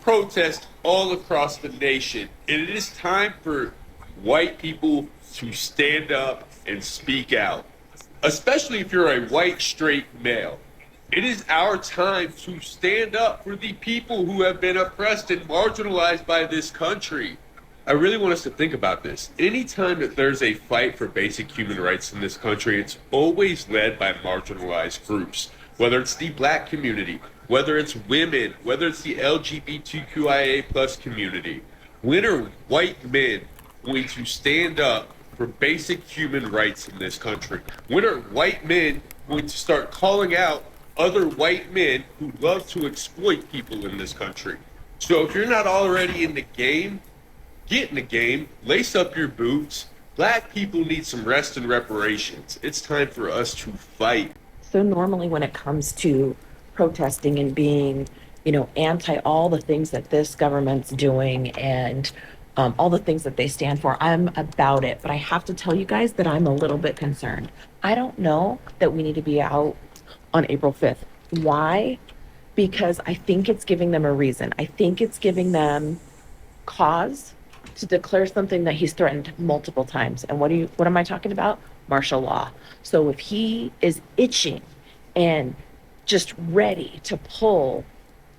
protests all across the nation, and it is time for white people to stand up and speak out, especially if you're a white straight male. It is our time to stand up for the people who have been oppressed and marginalized by this country. I really want us to think about this. Anytime that there's a fight for basic human rights in this country, it's always led by marginalized groups, whether it's the black community, whether it's women, whether it's the LGBTQIA plus community. When are white men going to stand up for basic human rights in this country? When are white men going to start calling out other white men who love to exploit people in this country? So if you're not already in the game, get in the game, lace up your boots. Black people need some rest and reparations. It's time for us to fight. So normally when it comes to protesting and being, anti all the things that this government's doing and all the things that they stand for, I'm about it. But I have to tell you guys that I'm a little bit concerned. I don't know that we need to be out on April 5th. Why? Because I think it's giving them a reason. I think it's giving them cause to declare something that he's threatened multiple times. And what am I talking about? Martial law. So if he is itching and just ready to pull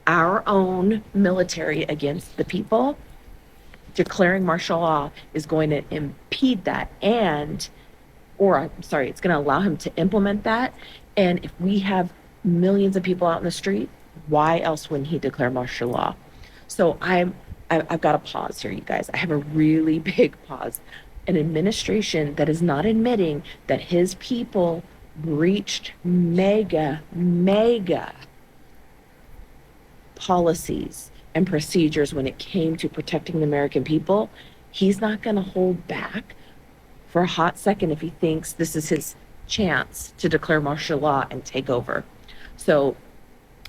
our own military against the people, declaring martial law is going to impede that it's going to allow him to implement that. And if we have millions of people out in the street, why else wouldn't he declare martial law? So I've got to pause here, you guys. I have a really big pause. An administration that is not admitting that his people breached mega policies and procedures when it came to protecting the American people, he's not going to hold back for a hot second if he thinks this is his chance to declare martial law and take over. So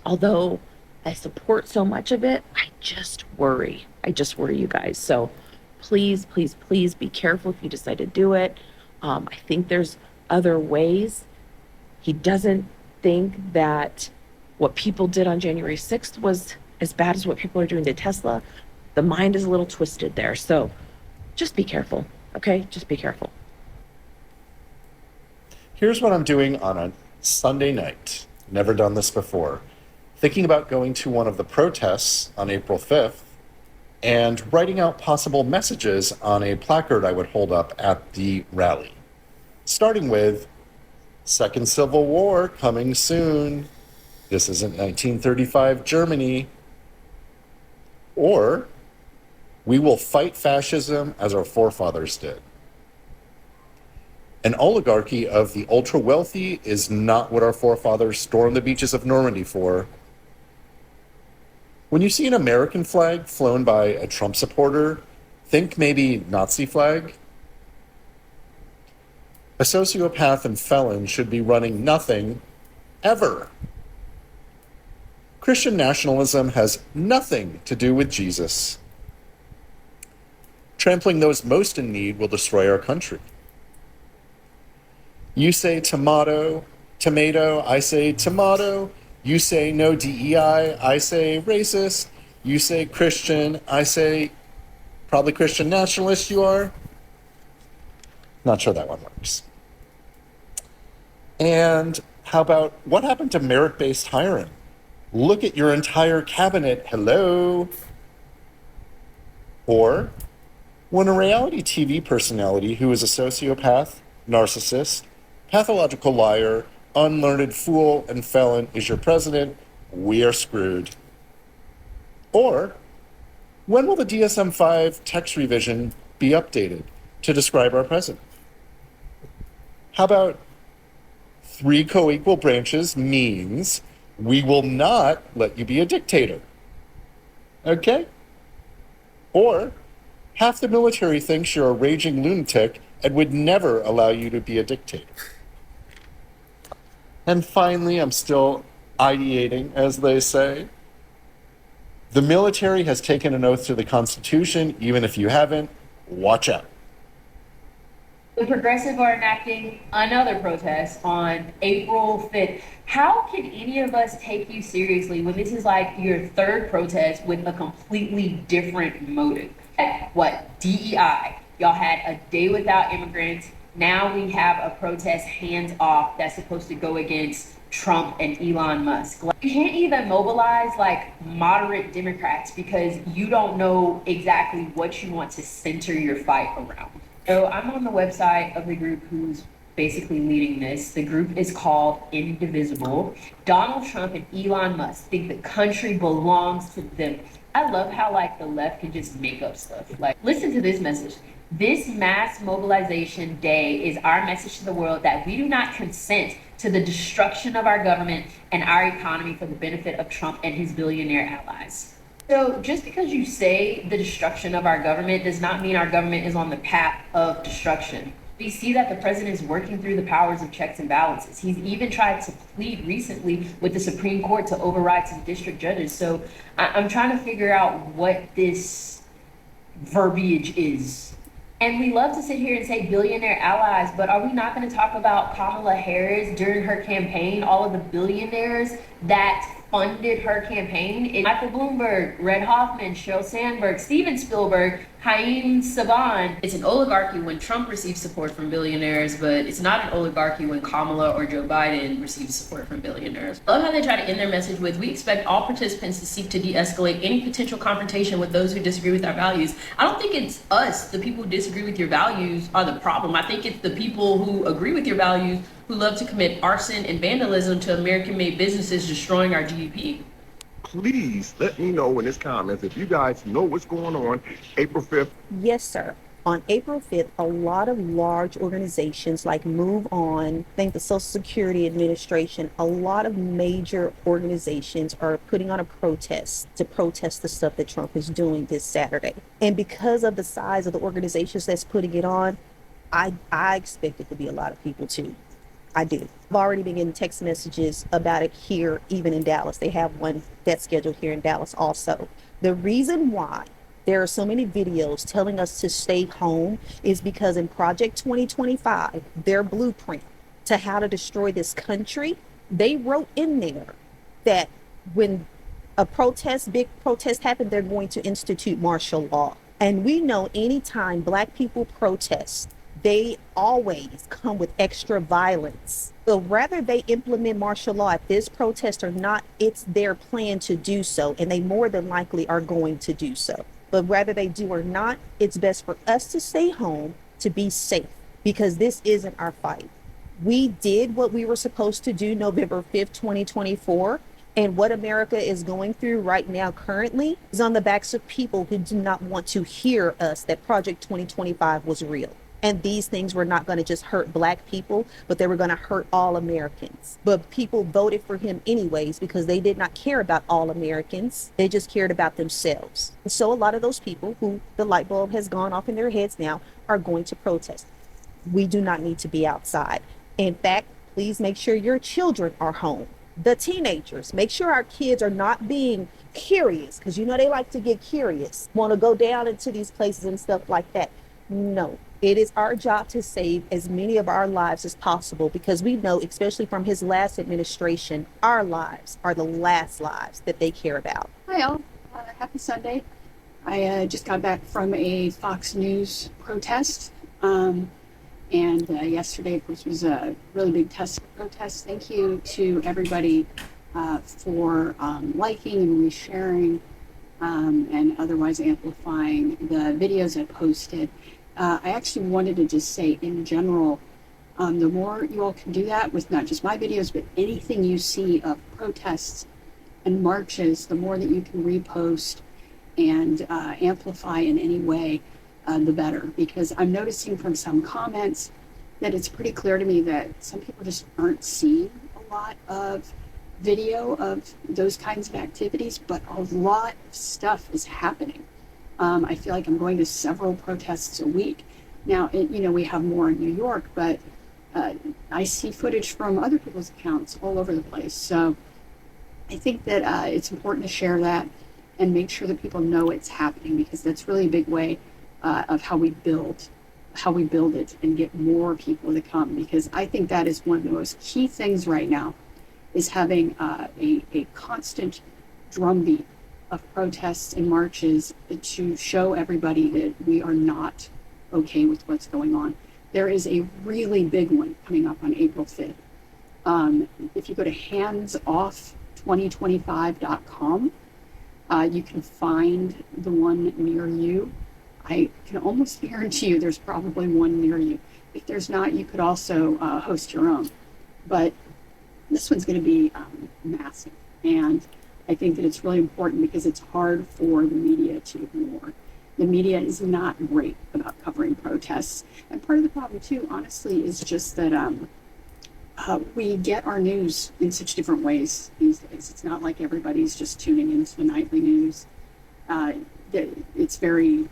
although I support so much of it, I just worry, you guys. So please be careful if you decide to do it. I think there's other ways. He doesn't think that what people did on January 6th was as bad as what people are doing to Tesla. The mind is a little twisted there. So just be careful, okay? Just be careful. Here's what I'm doing on a Sunday night. Never done this before. Thinking about going to one of the protests on April 5th and writing out possible messages on a placard I would hold up at the rally. Starting with, Second Civil War coming soon. This isn't 1935 Germany. Or, we will fight fascism as our forefathers did. An oligarchy of the ultra-wealthy is not what our forefathers stormed the beaches of Normandy for. When you see an American flag flown by a Trump supporter, think maybe Nazi flag. A sociopath and felon should be running nothing, ever. Christian nationalism has nothing to do with Jesus. Trampling those most in need will destroy our country. You say tomato, I say tomato. You say no DEI, I say racist. You say Christian, I say probably Christian nationalist you are. Not sure that one works. And how about, what happened to merit-based hiring? Look at your entire cabinet, hello. Or, when a reality TV personality who is a sociopath, narcissist, pathological liar, unlearned fool, and felon is your president, we are screwed. Or, when will the DSM-5 text revision be updated to describe our president? How about 3 co-equal branches means we will not let you be a dictator? Okay? Or, half the military thinks you're a raging lunatic and would never allow you to be a dictator. And finally, I'm still ideating, as they say. The military has taken an oath to the Constitution. Even if you haven't, watch out. The progressive are enacting another protest on April 5th. How can any of us take you seriously when this is like your third protest with a completely different motive? What? DEI. Y'all had a day without immigrants. Now we have a protest hands off that's supposed to go against Trump and Elon Musk. Like, you can't even mobilize like moderate Democrats because you don't know exactly what you want to center your fight around. So I'm on the website of the group who's basically leading this. The group is called Indivisible. Donald Trump and Elon Musk think the country belongs to them. I love how like the left can just make up stuff. Like, listen to this message. This mass mobilization day is our message to the world that we do not consent to the destruction of our government and our economy for the benefit of Trump and his billionaire allies. So just because you say the destruction of our government does not mean our government is on the path of destruction. We see that the president is working through the powers of checks and balances. He's even tried to plead recently with the Supreme Court to override some district judges. So I'm trying to figure out what this verbiage is. And we love to sit here and say billionaire allies, but are we not going to talk about Kamala Harris during her campaign, all of the billionaires that funded her campaign? Michael Bloomberg, Red Hoffman, Sheryl Sandberg, Steven Spielberg, Haim Saban. It's an oligarchy when Trump receives support from billionaires, but it's not an oligarchy when Kamala or Joe Biden receives support from billionaires. I love how they try to end their message with, we expect all participants to seek to de-escalate any potential confrontation with those who disagree with our values. I don't think it's us, the people who disagree with your values, are the problem. I think it's the people who agree with your values who love to commit arson and vandalism to American-made businesses, destroying our GDP. Please let me know in the comments if you guys know what's going on April 5th. Yes, sir. On April 5th, a lot of large organizations like Move On, I think the Social Security Administration, a lot of major organizations are putting on a protest to protest the stuff that Trump is doing this Saturday. And because of the size of the organizations that's putting it on, I expect it to be a lot of people too. I do. I've already been getting text messages about it here, even in Dallas. They have one that's scheduled here in Dallas also. The reason why there are so many videos telling us to stay home is because in Project 2025, their blueprint to how to destroy this country, they wrote in there that when a big protest happened, they're going to institute martial law. And we know anytime Black people protest, they always come with extra violence. So rather they implement martial law at this protest or not, it's their plan to do so, and they more than likely are going to do so. But whether they do or not, it's best for us to stay home to be safe, because this isn't our fight. We did what we were supposed to do November 5th, 2024. And what America is going through right now currently is on the backs of people who do not want to hear us that Project 2025 was real. And these things were not going to just hurt Black people, but they were going to hurt all Americans. But people voted for him anyways because they did not care about all Americans. They just cared about themselves. And so a lot of those people who the light bulb has gone off in their heads now are going to protest. We do not need to be outside. In fact, please make sure your children are home. The teenagers, make sure our kids are not being curious, because you know they like to get curious, want to go down into these places and stuff like that. No, it is our job to save as many of our lives as possible, because we know, especially from his last administration, our lives are the last lives that they care about. Hi all, happy Sunday. I just got back from a Fox News protest, and yesterday, of course, was a really big protest. Thank you to everybody for liking and resharing and otherwise amplifying the videos I posted. I actually wanted to just say in general, the more you all can do that with not just my videos, but anything you see of protests and marches, the more that you can repost and amplify in any way, the better. Because I'm noticing from some comments that it's pretty clear to me that some people just aren't seeing a lot of video of those kinds of activities, but a lot of stuff is happening. I feel like I'm going to several protests a week. Now, we have more in New York, but I see footage from other people's accounts all over the place. So I think that it's important to share that and make sure that people know it's happening, because that's really a big way of how we build how we build it and get more people to come, because I think that is one of the most key things right now, is having a constant drumbeat of protests and marches to show everybody that we are not okay with what's going on. There is a really big one coming up on April 5th. If you go to handsoff2025.com, you can find the one near you. I can almost guarantee you there's probably one near you. If there's not, you could also host your own. But this one's going to be massive. And I think that it's really important because it's hard for the media to ignore. The media is not great about covering protests. And part of the problem, too, honestly, is just that we get our news in such different ways these days. It's not like everybody's just tuning into the nightly news. It's very,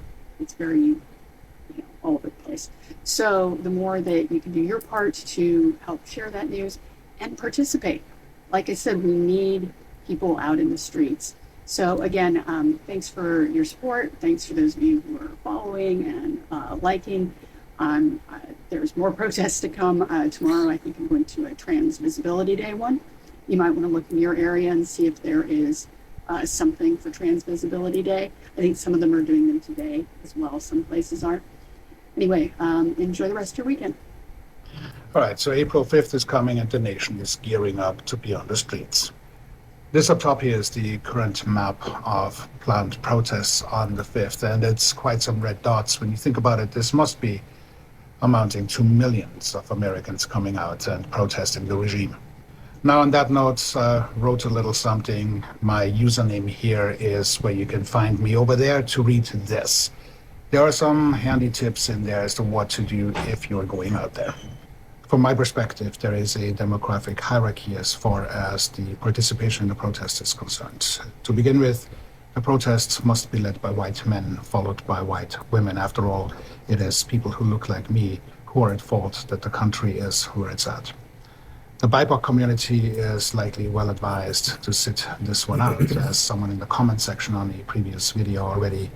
all over the place. So the more that you can do your part to help share that news and participate. Like I said, we need people out in the streets. So again, thanks for your support. Thanks for those of you who are following and liking. There's more protests to come tomorrow. I think I'm going to a Trans Visibility Day one. You might want to look in your area and see if there is something for Trans Visibility Day. I think some of them are doing them today as well. Some places aren't. Anyway, enjoy the rest of your weekend. All right, so April 5th is coming and the nation is gearing up to be on the streets. This up top here is the current map of planned protests on the 5th, and it's quite some red dots. When you think about it, this must be amounting to millions of Americans coming out and protesting the regime. Now, on that note, wrote a little something. My username here is where you can find me over there to read this. There are some handy tips in there as to what to do if you're going out there. From my perspective, there is a demographic hierarchy as far as the participation in the protest is concerned. To begin with, the protests must be led by white men, followed by white women. After all, it is people who look like me who are at fault that the country is where it's at. The BIPOC community is likely well advised to sit this one out, as someone in the comment section on the previous video already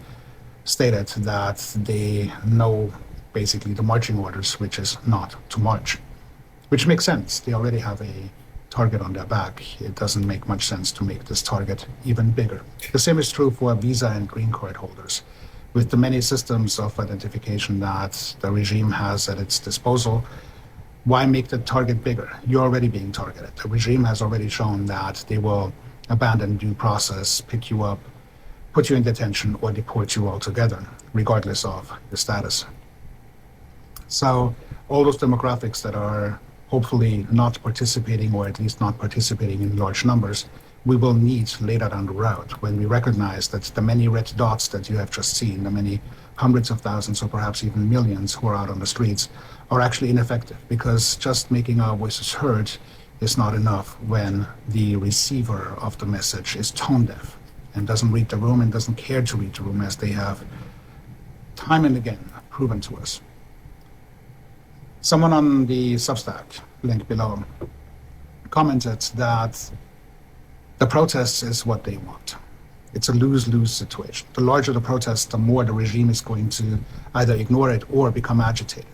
stated that they know basically the marching orders, which is not to march, which makes sense. They already have a target on their back. It doesn't make much sense to make this target even bigger. The same is true for visa and green card holders. With the many systems of identification that the regime has at its disposal, why make the target bigger? You're already being targeted. The regime has already shown that they will abandon due process, pick you up, put you in detention, or deport you altogether, regardless of the status. So all those demographics that are hopefully not participating, or at least not participating in large numbers, we will need later down the road when we recognize that the many red dots that you have just seen, the many hundreds of thousands or perhaps even millions who are out on the streets, are actually ineffective, because just making our voices heard is not enough when the receiver of the message is tone deaf and doesn't read the room and doesn't care to read the room, as they have time and again proven to us. Someone on the Substack, link below, commented that the protests is what they want. It's a lose-lose situation. The larger the protest, the more the regime is going to either ignore it or become agitated.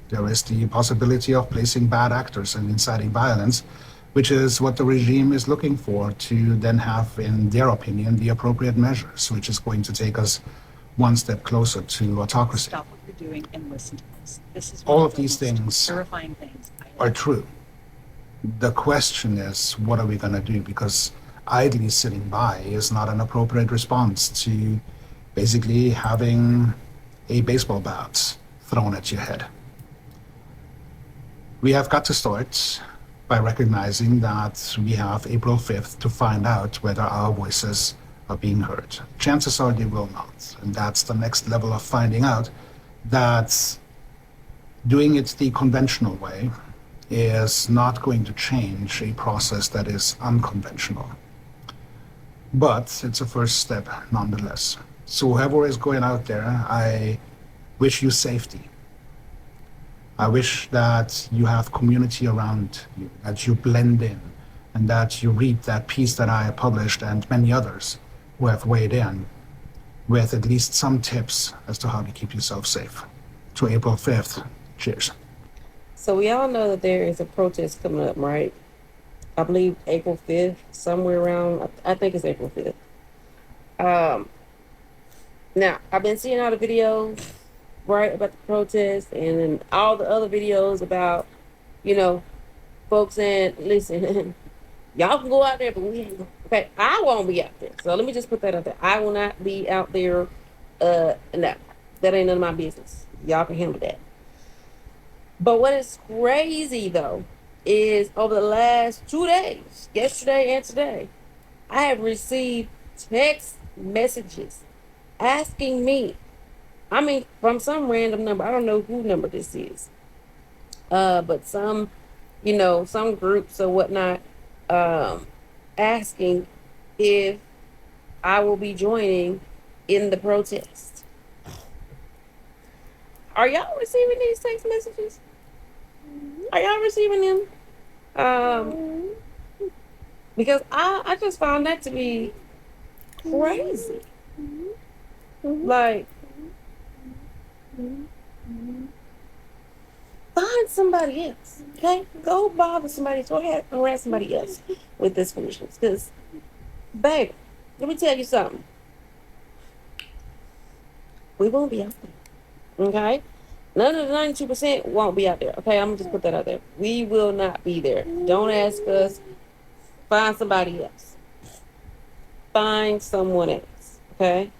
There is the possibility of placing bad actors and inciting violence, which is what the regime is looking for to then have, in their opinion, the appropriate measures, which is going to take us one step closer to autocracy. Stop what you're doing and listen to this. This is all one of the these most things terrifying things are true. The question is, what are we going to do? Because idly sitting by is not an appropriate response to basically having a baseball bat thrown at your head. We have got to start by recognizing that we have April 5th to find out whether our voices are being heard. Chances are they will not. And that's the next level of finding out, that doing it the conventional way is not going to change a process that is unconventional. But it's a first step nonetheless. So whoever is going out there, I wish you safety. I wish that you have community around you, that you blend in, and that you read that piece that I published and many others who have weighed in with at least some tips as to how to keep yourself safe. to April 5th. Cheers. So we all know that there is a protest coming up, right? I believe April 5th, somewhere around, I think it's April 5th. Now, I've been seeing all the videos, right, about the protest and then all the other videos about, folks saying, listen, y'all can go out there, but we ain't going. Okay, I won't be out there. So let me just put that out there. I will not be out there. No, that ain't none of my business. Y'all can handle that. But what is crazy, though, is over the last 2 days, yesterday and today, I have received text messages asking me, from some random number, I don't know who number this is, but some groups or whatnot, asking if I will be joining in the protest. Are y'all receiving these text messages? Are y'all receiving them? Because I just found that to be crazy. Like, find somebody else, okay? Go bother somebody else. Go ahead and harass somebody else with this foolishness. Because, baby, let me tell you something. We won't be out there, okay? None of the 92% won't be out there, okay? I'm going to just put that out there. We will not be there. Don't ask us. Find somebody else. Find someone else, okay?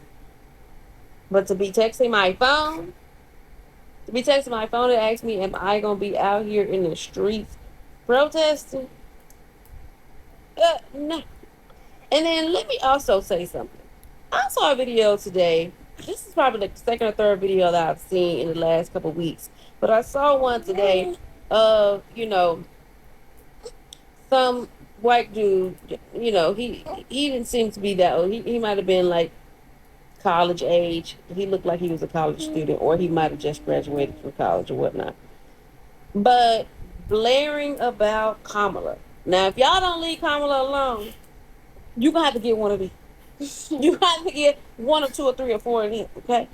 But to be texting my phone to ask me, am I going to be out here in the streets protesting? No. And then let me also say something. I saw a video today. This is probably the second or third video that I've seen in the last couple of weeks. But I saw one today of, some white dude, he didn't seem to be that old. He might have been like college age. He looked like he was a college student, or he might have just graduated from college or whatnot. But blaring about Kamala. Now, if y'all don't leave Kamala alone, you're going to have to get one of these. You have to get one or two or three or four of them, okay?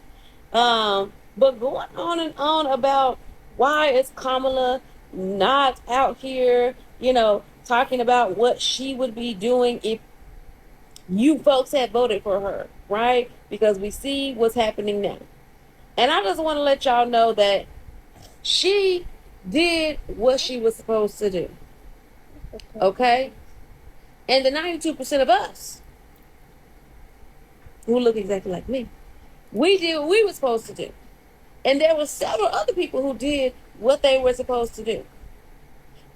But going on and on about why is Kamala not out here, talking about what she would be doing if you folks had voted for her, right? Because we see what's happening now. And I just want to let y'all know that she did what she was supposed to do, okay? And the 92% of us who look exactly like me, we did what we were supposed to do. And there were several other people who did what they were supposed to do.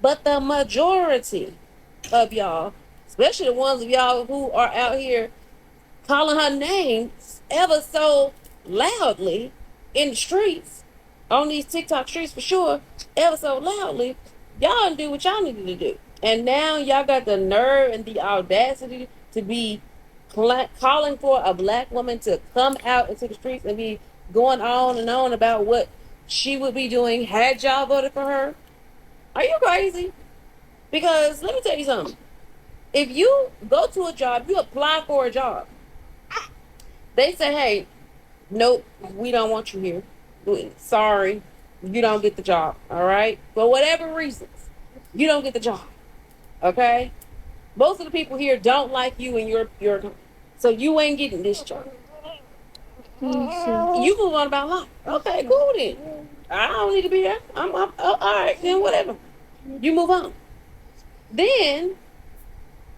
But the majority of y'all, especially the ones of y'all who are out here calling her names ever so loudly in the streets, on these TikTok streets for sure, ever so loudly, y'all didn't do what y'all needed to do. And now y'all got the nerve and the audacity to be calling for a black woman to come out into the streets and be going on and on about what she would be doing had y'all voted for her. Are you crazy? Because let me tell you something. If you go to a job, you apply for a job, they say, hey, nope, we don't want you here. Sorry, you don't get the job, all right? For whatever reasons, you don't get the job, okay? Most of the people here don't like you and your so you ain't getting this job. You move on about life. Okay, cool then. I don't need to be here. I'm all right, then whatever. You move on. Then,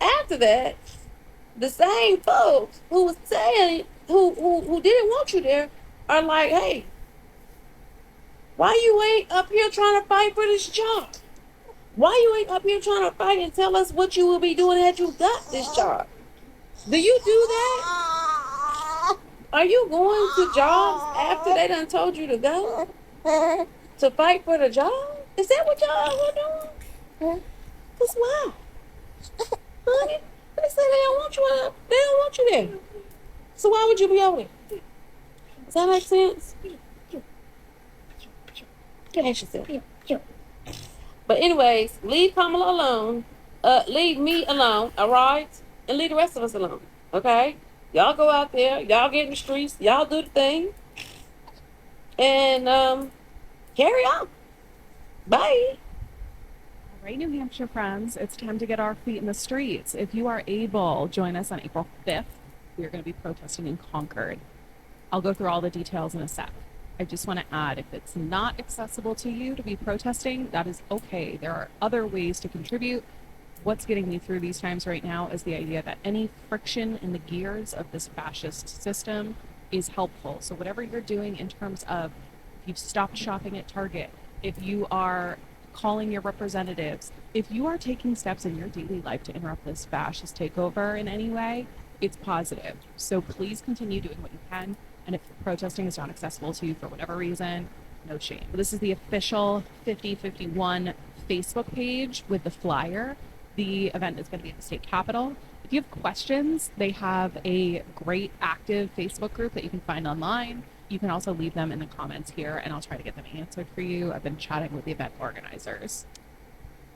after that, the same folks who was saying, who didn't want you there, are like, hey, why you ain't up here trying to fight for this job? Why you ain't up here trying to fight and tell us what you will be doing had you got this job? Do you do that? Are you going to jobs after they done told you to go? To fight for the job? Is that what y'all were doing? Cause why? Honey, they say they don't want you up. They don't want you there. So why would you be over there? Does that make sense? Ask yourself. But anyways, leave Kamala alone. Leave me alone, all right? And leave the rest of us alone, okay? Y'all go out there. Y'all get in the streets. Y'all do the thing. And Carry on. Bye. All right, New Hampshire friends, it's time to get our feet in the streets. If you are able, join us on April 5th. We are going to be protesting in Concord. I'll go through all the details in a sec. I just want to add, if it's not accessible to you to be protesting, that is okay. There are other ways to contribute. What's getting me through these times right now is the idea that any friction in the gears of this fascist system is helpful. So whatever you're doing in terms of, if you've stopped shopping at Target, if you are calling your representatives, if you are taking steps in your daily life to interrupt this fascist takeover in any way, it's positive. So please continue doing what you can. And if protesting is not accessible to you for whatever reason, no shame. This is the official 5051 Facebook page with the flyer. The event is going to be at the state capitol. If you have questions, they have a great active Facebook group that you can find online. You can also leave them in the comments here and I'll try to get them answered for you. I've been chatting with the event organizers.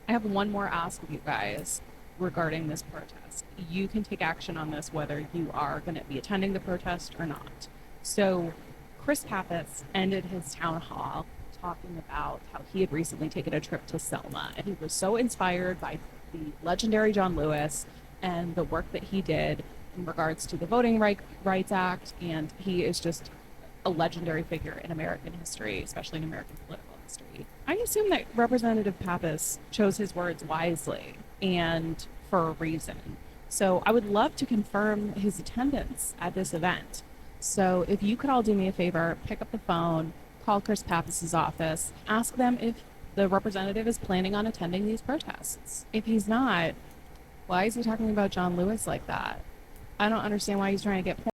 I have one more ask of you guys regarding this protest. You can take action on this whether you are going to be attending the protest or not. So Chris Pappas ended his town hall talking about how he had recently taken a trip to Selma and he was so inspired by the legendary John Lewis and the work that he did in regards to the Voting Rights Act, and he is just a legendary figure in American history, especially in American political history. I assume that Representative Pappas chose his words wisely and for a reason. So I would love to confirm his attendance at this event. So if you could all do me a favor, pick up the phone, call Chris Pappas's office, ask them if the representative is planning on attending these protests. If he's not, why is he talking about John Lewis like that? I don't understand why he's trying to get